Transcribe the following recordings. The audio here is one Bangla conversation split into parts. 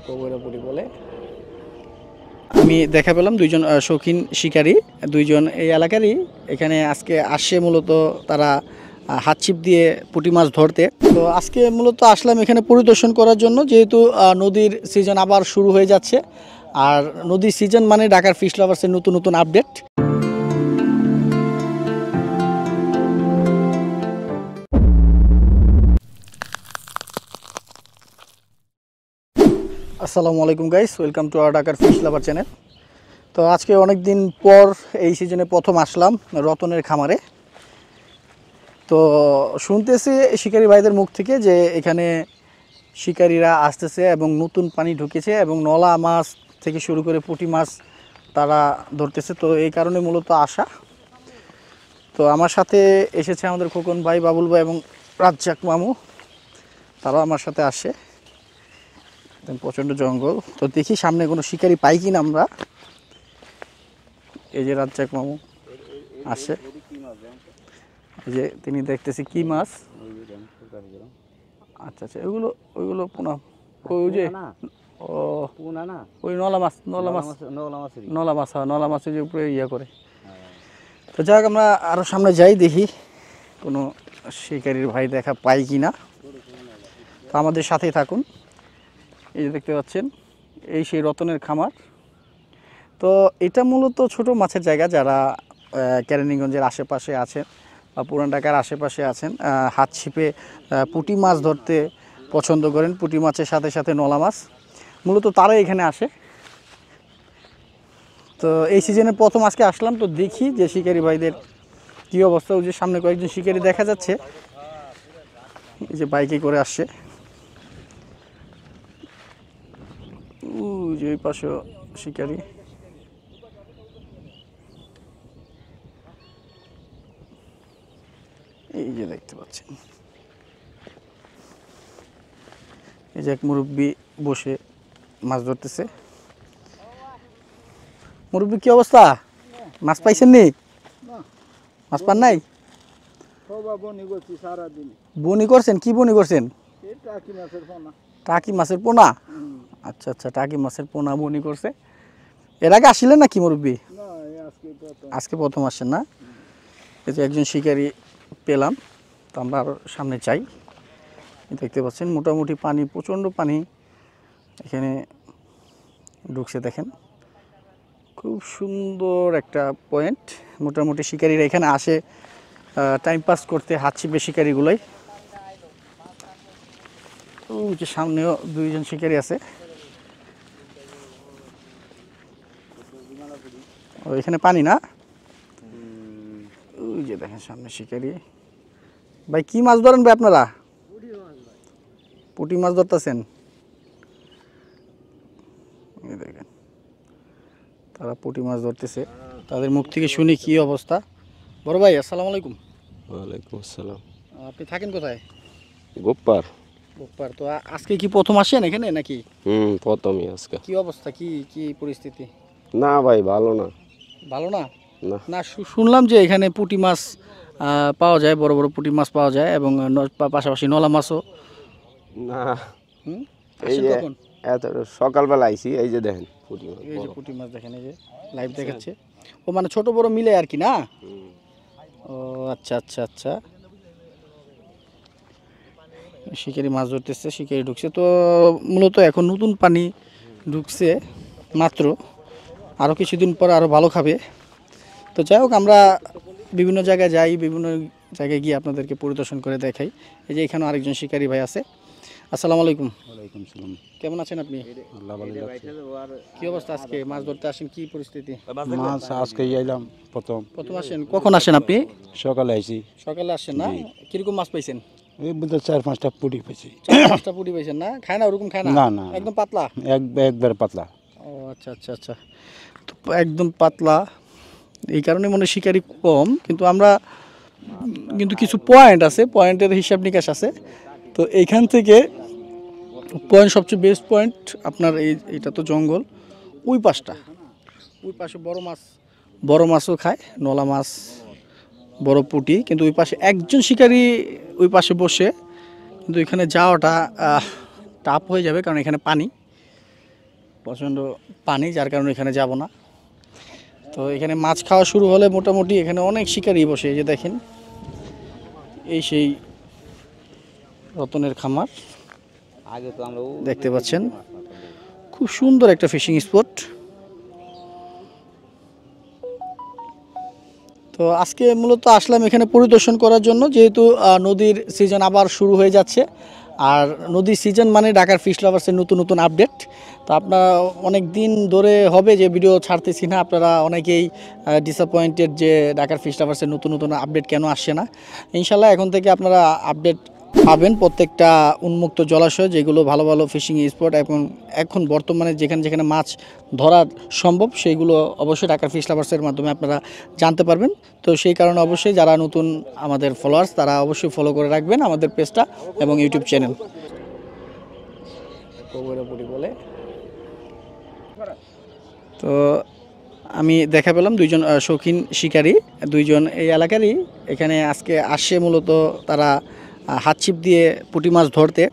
কবৈরাপুরি বলে। আমি দেখা পেলাম দুইজন শৌখিন শিকারী, দুইজন এই এলাকারই, এখানে আজকে আসে মূলত তারা হাত ছিপ দিয়ে পুঁটি মাছ ধরতে। তো আজকে মূলত আসলাম এখানে পরিদর্শন করার জন্য, যেহেতু নদীর সিজন আবার শুরু হয়ে যাচ্ছে, আর নদীর সিজন মানে ঢাকার ফিশ লাভার্সের নতুন নতুন আপডেট। আসসালামু আলাইকুম গাইস, ওয়েলকাম টু আওয়ার ঢাকার ফিশ লাভার চ্যানেল। তো আজকে অনেক দিন পর এই সিজনে প্রথম আসলাম রতনের খামারে। তো শুনতেছি শিকারী ভাইদের মুখ থেকে যে এখানে শিকারীরা আসতেছে এবং নতুন পানি ঢুকেছে এবং নলা মাছ থেকে শুরু করে পুঁটি মাছ তারা ধরতেছে। তো এই কারণে মূলত আসা। তো আমার সাথে এসেছে আমাদের খোকন ভাই, বাবুল ভাই এবং রাজ্জাক মামু, তারাও আমার সাথে আসে। প্রচণ্ড জঙ্গল, তো দেখি সামনে কোনো শিকারি পাই কিনা আমরা। এই যে রাজ্জাক মামু আসে, এই যে তিনি দেখতেছি কি মাছ। আচ্ছা আচ্ছা, ওইগুলো পোনা, ওই যে ও ওই নলা মাছ, নলা মাছের যে উপরে ইয়ে করে। তো যাই হোক, আমরা আরও সামনে যাই, দেখি কোনো শিকারির ভাই দেখা পাই কিনা। তো আমাদের সাথেই থাকুন। এই যে দেখতে পাচ্ছেন, এই সেই রতনের খামার। তো এটা মূলত ছোট মাছের জায়গা। যারা কেরানীগঞ্জের আশেপাশে আছেন বা পুরান ঢাকার আশেপাশে আছেন, হাত ছিপে পুঁটি মাছ ধরতে পছন্দ করেন, পুঁটি মাছের সাথে সাথে নলা মাছ, মূলত তারাই এখানে আসে। তো এই সিজনে প্রথম আজকে আসলাম, তো দেখি যে শিকারি ভাইদের কী অবস্থা। ওই যে সামনে কয়েকজন শিকারি দেখা যাচ্ছে, এই যে বাইকে করে আসছে। যে ওই পাশে শিকারি, এই যে দেখতে পাচ্ছেন, এই যে এক মুরব্বি বসে মাছ ধরতেছে। মুরব্বি কি অবস্থা? মাছ পাইছেন নি? মাছ পান নাই? বনি করছেন? কি বনি করছেন? টাকি মাছের পোনা। আচ্ছা আচ্ছা, টাকি মাছের পোনা বনি করছে। এর আগে আসছিলেন নাকি মুরব্বি? আজকে প্রথম আসছেন না? এই যে একজন শিকারি পেলাম, তো আমরা আরও সামনে চাই। দেখতে পাচ্ছেন মোটামুটি পানি, প্রচণ্ড পানি এখানে ঢুকছে। দেখেন খুব সুন্দর একটা পয়েন্ট। মোটামুটি শিকারিরা এখানে আসে টাইম পাস করতে, হাত ছিপে শিকারিগুলোই। ওই যে সামনেও দুইজন শিকারি আছে। ও এখানে পানি না, ওই যে দেখেন সামনে শিকারি। ভাই কি মাছ ধরেন ভাই আপনারা? পুঁটি মাছ ধরতেছেন? দেখেন তারা পুঁটি মাছ ধরতেছে, তাদের মুখ থেকে শুনি কি অবস্থা। বড় ভাই আসসালামু আলাইকুম। ওয়ালাইকুম আসসালাম। আপনি থাকেন কোথায়? গোপার। গোপার। তো আজকে কি প্রথম আসেন এখানে নাকি? প্রথমই আজকে। কি অবস্থা, কি কি পরিস্থিতি? না ভাই, ভালো না। ভালো না? না না, শুনলাম যে এখানে পুঁটি মাছ পাওয়া যায়, বড় বড় পুঁটি মাছ পাওয়া যায় এবং পাশাপাশি নলা মাছও। না, এই আসেন যে কখন? এত সকালবেলা আইছি, এই যে দেখেন পুঁটি মাছ। এই যে পুঁটি মাছ দেখেন, এই যে লাইভ দেখাচ্ছে। ও মানে ছোট বড় মিলে আর কি না? ও আচ্ছা আচ্ছা আচ্ছা, শিকারি মাছ ধরতেছে, শিকারি ঢুকছে। তো মূলত এখন নতুন পানি ঢুকছে মাত্র, আরও কিছুদিন পর আরও ভালো খাবে। তো যাই হোক, আমরা বিভিন্ন জায়গায় যাই, বিভিন্ন জায়গায় গিয়ে আপনাদেরকে পরিদর্শন করে দেখাই। এই যে এখানে আরেকজন শিকারি ভাই আছে। আসসালামু আলাইকুম। ওয়ালাইকুম সালাম। কেমন আছেন আপনি? আল্লাহ ভালো রাখছে। কি অবস্থা আজকে মাছ ধরতে আসেন, কি পরিস্থিতি? মাছ আজকে এলাম প্রথম আসেন? কখন আসেন আপনি? সকালে আইছি। সকালে আসেন না? কিরকম মাছ পাইছেন? এই বুঝতে 4-5টা পুঁটি পেয়েছি। 4-5টা পুঁটি পাইছেন না? খায় না ওরকম? খায় না? না না, একদম পাতলা? একবার পাতলা। ও আচ্ছা আচ্ছা আচ্ছা, তো একদম পাতলা, এই কারণে মনে শিকারি কম। কিন্তু আমরা কিন্তু কিছু পয়েন্ট আছে, পয়েন্টের হিসাব নিকাশ আছে। তো এইখান থেকে পয়েন্ট, সবচেয়ে বেস্ট পয়েন্ট আপনার এটা তো জঙ্গল, ওই পাশটা, ওই পাশে বড় মাছও খায়, নলা মাছ, বড় পুঁটি। কিন্তু ওই পাশে একজন শিকারি ওই পাশে বসে, কিন্তু এখানে যাওয়াটা টাফ হয়ে যাবে, কারণ এখানে পানি, প্রচণ্ড পানি, যার কারণে এখানে যাব না। তো এখানে মাছ খাওয়া শুরু হলে মোটামুটি এখানে অনেক শিকারি বসে। এই যে দেখেন, এই সেই রতনের খামার আগে তো আমরা দেখতে পাচ্ছেন, খুব সুন্দর একটা ফিশিং স্পট। তো আজকে মূলত আসলাম এখানে পরিদর্শন করার জন্য, যেহেতু নদীর সিজন আবার শুরু হয়ে যাচ্ছে। আর নদীর সিজন মানে ঢাকার ফিশ লাভার্সের নতুন নতুন আপডেট। তো আপনারা অনেক দিন ধরে হবে যে ভিডিও ছাড়তেছি না, আপনারা অনেকেই ডিসঅ্যাপয়েন্টেড যে ঢাকার ফিশ লাভার্সের নতুন নতুন আপডেট কেন আসছে না। ইনশাল্লাহ এখন থেকে আপনারা আপডেট পাবেন প্রত্যেকটা উন্মুক্ত জলাশয়, যেগুলো ভালো ভালো ফিশিং স্পট, এবং এখন বর্তমানে যেখানে যেখানে মাছ ধরা সম্ভব সেইগুলো অবশ্যই ঢাকার ফিশ লাভার্সের মাধ্যমে আপনারা জানতে পারবেন। তো সেই কারণে অবশ্যই যারা নতুন আমাদের ফলোয়ার্স, তারা অবশ্যই ফলো করে রাখবেন আমাদের পেজটা এবং ইউটিউব চ্যানেল। বলে তো আমি দেখা পেলাম দুইজন শৌখিন শিকারী, দুইজন এই এলাকারই, এখানে আজকে আসে মূলত তারা হাত ছিপ দিয়ে পুঁটি মাছ ধরতে।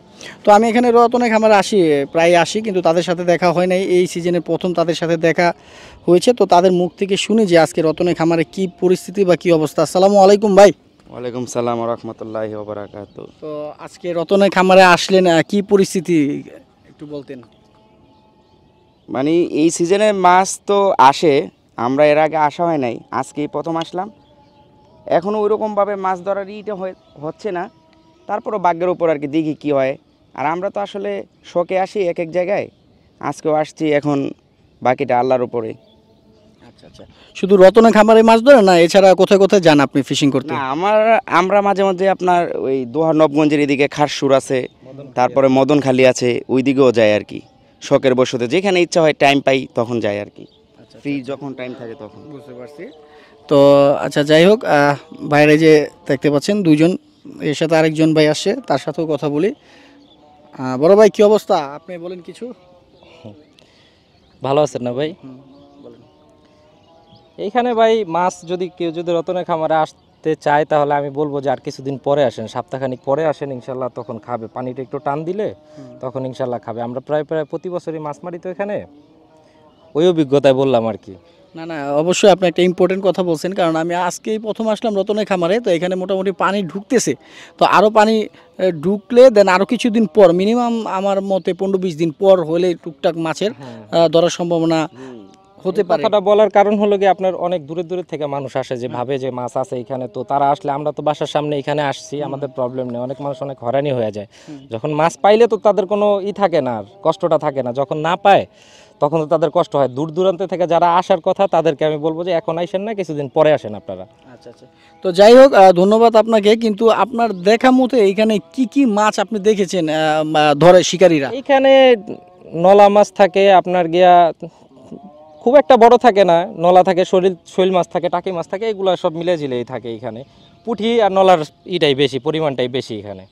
তো আমি এখানে রতনের খামারে আসি, প্রায় আসি, কিন্তু তাদের সাথে দেখা হয় নাই। এই সিজনে প্রথম তাদের সাথে দেখা হয়েছে। তো তাদের মুখ থেকে শুনি যে আজকে রতনের খামারে কি পরিস্থিতি বা কি অবস্থা। আসসালামু আলাইকুম ভাই। ওয়ালাইকুম সালাম রহমতুল্লাহি ওয়া বারাকাতুহু। তো আজকে রতনের খামারে আসলেন, কি পরিস্থিতি একটু বলতেন? মানে এই সিজনে মাছ তো আসে, আমরা এর আগে আসা হয় নাই, আজকেই প্রথম আসলাম। এখনও ওইরকমভাবে মাছ ধরার ইটা হচ্ছে না, তারপরও ভাগ্যের উপর আর কি, দেখি কী হয়। আর আমরা তো আসলে শখে আসি এক এক জায়গায়, আজকেও আসছি, এখন বাকিটা আল্লাহর উপরে। আচ্ছা আচ্ছা, শুধু রতনের খামারে মাছ ধরেন না, এছাড়া কোথায় কোথায় যান আপনি ফিশিং করতে? না, আমরা মাঝে মাঝে আপনার ওই দোহা নবগঞ্জের এদিকে খারসুর আছে, তারপরে মদনখালি আছে, ওই দিকেও যায় আর কি, শখের বশতে যেখানে ইচ্ছা হয় টাইম পাই তখন যাই আর কি, ফ্রি যখন টাইম থাকে তখন। বুঝতে পারছি। তো আচ্ছা, যাই হোক, বাইরে যে দেখতে পাচ্ছেন দুইজন, এর সাথে আরেকজন ভাই আসছে, তার সাথেও কথা বলি। বড় ভাই, কি অবস্থা? আপনি বলেন কিছু। ভালো আছেন না ভাই? এইখানে ভাই মাছ যদি কেউ যদি রতনের খামারে আসতে চায়, তাহলে আমি বলবো যে আর কিছুদিন পরে আসেন, সপ্তাহখানিক পরে আসেন, ইনশাল্লাহ তখন খাবে। পানিটা একটু টান দিলে তখন ইনশাল্লাহ খাবে। আমরা প্রায় প্রতি বছরই মাছ মারি তো এখানে, ওই অভিজ্ঞতায় বললাম আর কি। না না, অবশ্যই আপনি একটা ইম্পর্টেন্ট কথা বলছেন, কারণ আমি আজকেই প্রথম আসলাম রতনের খামারে। তো এখানে মোটামুটি পানি ঢুকতেছে, তো আরও পানি ঢুকলে দেন আরও কিছুদিন পর, মিনিমাম আমার মতে 15-20 দিন পর হলে টুকটাক মাছের ধরার সম্ভাবনা হতে পারে। কথাটা বলার কারণ হলো কি, আপনার অনেক দূরে দূরে থেকে মানুষ আসে যে ভাবে যে মাছ আছে এখানে, তো তারা আসলে, আমরা তো বাসার সামনে এখানে আসছি, আমাদের প্রবলেম নেই। অনেক মানুষ অনেক হয়রানি হয়ে যায়, যখন মাছ পাইলে তো তাদের কোনো থাকে না, আর কষ্টটা থাকে না। যখন না পায় তখন তো তাদের কষ্ট হয়। দূর দূরান্ত থেকে যারা আসার কথা, তাদেরকে আমি বলবো যে এখন আইসেন না, কিছুদিন পরে আসেন আপনারা। আচ্ছা আচ্ছা, তো যাই হোক, ধন্যবাদ আপনাকে। কিন্তু আপনার দেখা মতে এইখানে কি কি মাছ আপনি দেখেছেন ধরে শিকারীরা? এইখানে নলা মাছ থাকে, আপনার গিয়া খুব একটা বড় থাকে না, নলা থাকে, শৈল মাছ থাকে, টাকি মাছ থাকে, এগুলো সব মিলে ঝিলেই থাকে এখানে। পুঁটি আর নলার ইটাই বেশি, পরিমাণটাই বেশি এখানে।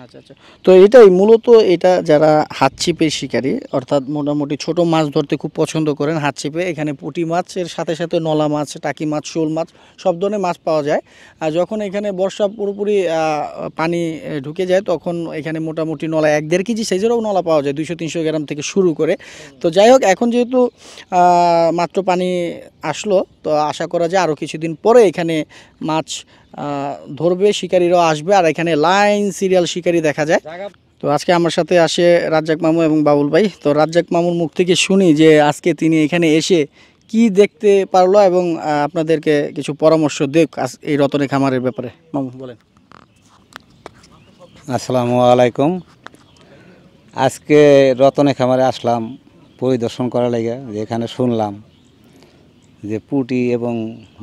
আচ্ছা আচ্ছা, তো এটাই মূলত, এটা যারা হাত ছিপের শিকারী, অর্থাৎ মোটামুটি ছোট মাছ ধরতে খুব পছন্দ করেন হাত ছিপে, এখানে পুঁটি মাছের সাথে সাথে নলা মাছ, টাকি মাছ, শোল মাছ, সব ধরনের মাছ পাওয়া যায়। আর যখন এখানে বর্ষা পুরোপুরি পানি ঢুকে যায়, তখন এখানে মোটামুটি নলা 1-1.5 কেজি সাইজেরও নলা পাওয়া যায়, 200-300 গ্রাম থেকে শুরু করে। তো যাই হোক, এখন যেহেতু মাত্র পানি আসলো, তো আশা করা যায় আরও কিছুদিন পরে এখানে মাছ ধরবে, শিকারীরাও আসবে, আর এখানে লাইন সিরিয়াল শিকারী দেখা যায়। তো আজকে আমার সাথে আসে রাজ্জাক মামু এবং বাবুল ভাই। তো রাজ্জাক মামুর মুখ থেকে শুনি যে আজকে তিনি এখানে এসে কি দেখতে পারলো, এবং আপনাদেরকে কিছু পরামর্শ দেখ এই রতনের খামারের ব্যাপারে। মামু বলেন। আসসালামু আলাইকুম। আজকে রতনে খামারে আসলাম পরিদর্শন করার লাগে, যেখানে শুনলাম যে পুঁটি এবং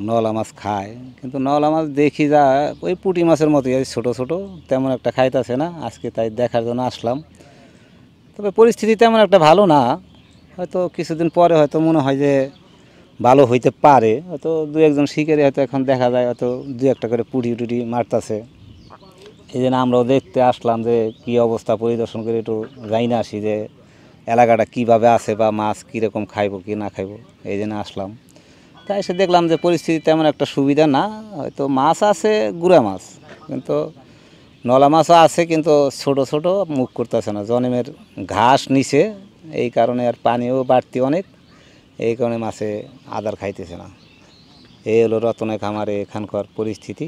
নলা মাছ খায়, কিন্তু নলা মাছ দেখি যা ওই পুঁটি মাছের মতোই ছোটো ছোটো, তেমন একটা খাইতেছে না। আজকে তাই দেখার জন্য আসলাম। তবে পরিস্থিতি তেমন একটা ভালো না, হয়তো কিছুদিন পরে হয়তো মনে হয় যে ভালো হইতে পারে। হয়তো 2-1 শিকারি হয়তো এখন দেখা যায়, হয়তো 2-1 করে পুঁটি টুটি মারতেছে। এই জন্য আমরাও দেখতে আসলাম যে কী অবস্থা, পরিদর্শন করে একটু যাই না আসি যে এলাকাটা কীভাবে আছে বা মাছ কীরকম খাইবো কি না খাইবো, এই জন্য আসলাম। তাই এসে দেখলাম যে পরিস্থিতি তেমন একটা সুবিধা না, হয়তো মাছ আছে, গুড়া মাছ, কিন্তু নলা মাছও আছে কিন্তু ছোট ছোট মুখ করতেছে না, জন্মের ঘাস নিচে, এই কারণে আর পানিও বাড়তি অনেক, এই কারণে মাছে আদার খাইতেছে না। এই হলো রতনের খামারে এখানকার পরিস্থিতি।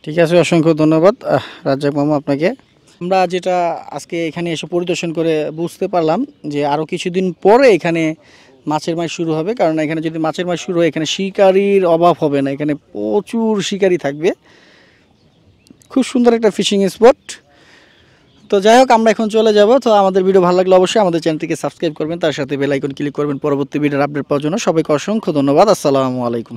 ঠিক আছে, অসংখ্য ধন্যবাদ রাজ্জাক মামা আপনাকে। আমরা যেটা আজকে এখানে এসে পরিদর্শন করে বুঝতে পারলাম যে আরও কিছুদিন পরে এখানে মাছের মাছ শুরু হবে, কারণ এখানে যদি মাছের মাছ শুরু হয় এখানে শিকারির অভাব হবে না, এখানে প্রচুর শিকারি থাকবে, খুব সুন্দর একটা ফিশিং স্পট। তো যাই হোক, আমরা এখন চলে যাব। তো আমাদের ভিডিও ভালো লাগলে অবশ্যই আমাদের চ্যানেলটিকে সাবস্ক্রাইব করবেন, তার সাথে বেল আইকন ক্লিক করবেন পরবর্তী ভিডিওর আপডেট পাওয়ার জন্য। সবাইকে অসংখ্য ধন্যবাদ। আসসালামু আলাইকুম।